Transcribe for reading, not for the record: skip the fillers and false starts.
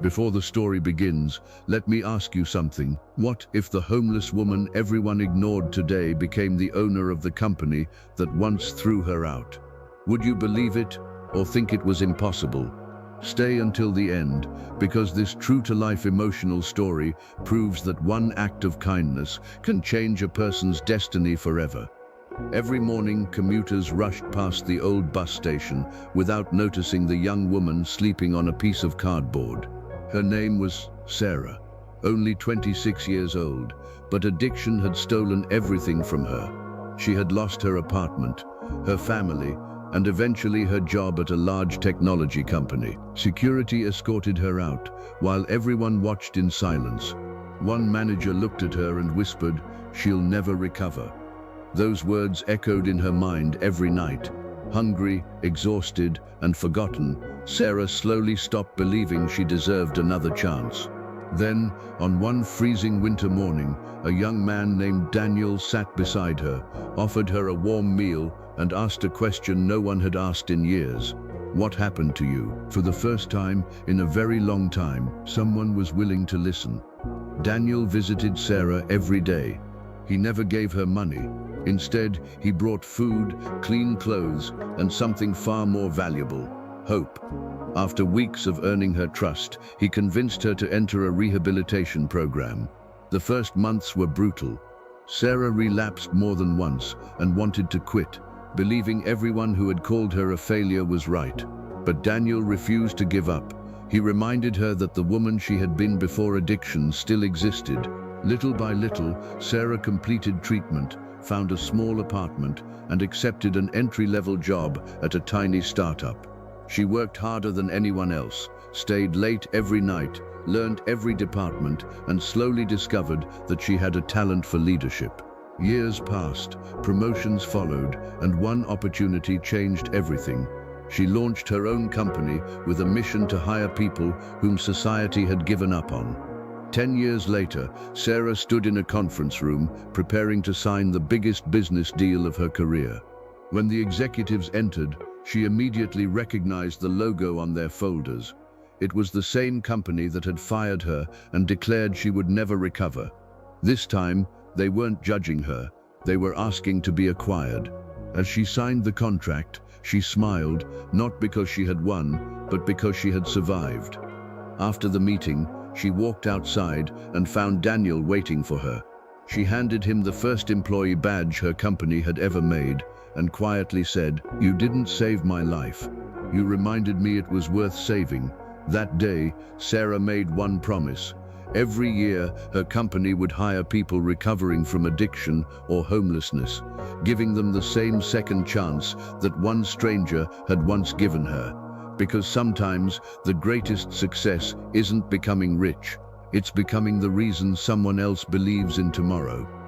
Before the story begins, let me ask you something. What if the homeless woman everyone ignored today became the owner of the company that once threw her out? Would you believe it or think it was impossible? Stay until the end, because this true-to-life emotional story proves that one act of kindness can change a person's destiny forever. Every morning, commuters rushed past the old bus station without noticing the young woman sleeping on a piece of cardboard. Her name was Sarah, only 26 years old, but addiction had stolen everything from her. She had lost her apartment, her family, and eventually her job at a large technology company. Security escorted her out, while everyone watched in silence. One manager looked at her and whispered, "She'll never recover." Those words echoed in her mind every night. Hungry, exhausted, and forgotten, Sarah slowly stopped believing she deserved another chance. Then, on one freezing winter morning, a young man named Daniel sat beside her, offered her a warm meal, and asked a question no one had asked in years. "What happened to you?" For the first time in a very long time, someone was willing to listen. Daniel visited Sarah every day. He never gave her money. Instead, he brought food, clean clothes, and something far more valuable: hope. After weeks of earning her trust, he convinced her to enter a rehabilitation program. The first months were brutal. Sarah relapsed more than once and wanted to quit, believing everyone who had called her a failure was right. But Daniel refused to give up. He reminded her that the woman she had been before addiction still existed. Little by little, Sarah completed treatment, found a small apartment, and accepted an entry-level job at a tiny startup. She worked harder than anyone else, stayed late every night, learned every department, and slowly discovered that she had a talent for leadership. Years passed, promotions followed, and one opportunity changed everything. She launched her own company with a mission to hire people whom society had given up on. 10 years later, Sarah stood in a conference room, preparing to sign the biggest business deal of her career. When the executives entered, she immediately recognized the logo on their folders. It was the same company that had fired her and declared she would never recover. This time, they weren't judging her, they were asking to be acquired. As she signed the contract, she smiled, not because she had won, but because she had survived. After the meeting, she walked outside and found Daniel waiting for her. She handed him the first employee badge her company had ever made and quietly said, "You didn't save my life. You reminded me it was worth saving." That day, Sarah made one promise. Every year, her company would hire people recovering from addiction or homelessness, giving them the same second chance that one stranger had once given her. Because sometimes the greatest success isn't becoming rich, it's becoming the reason someone else believes in tomorrow.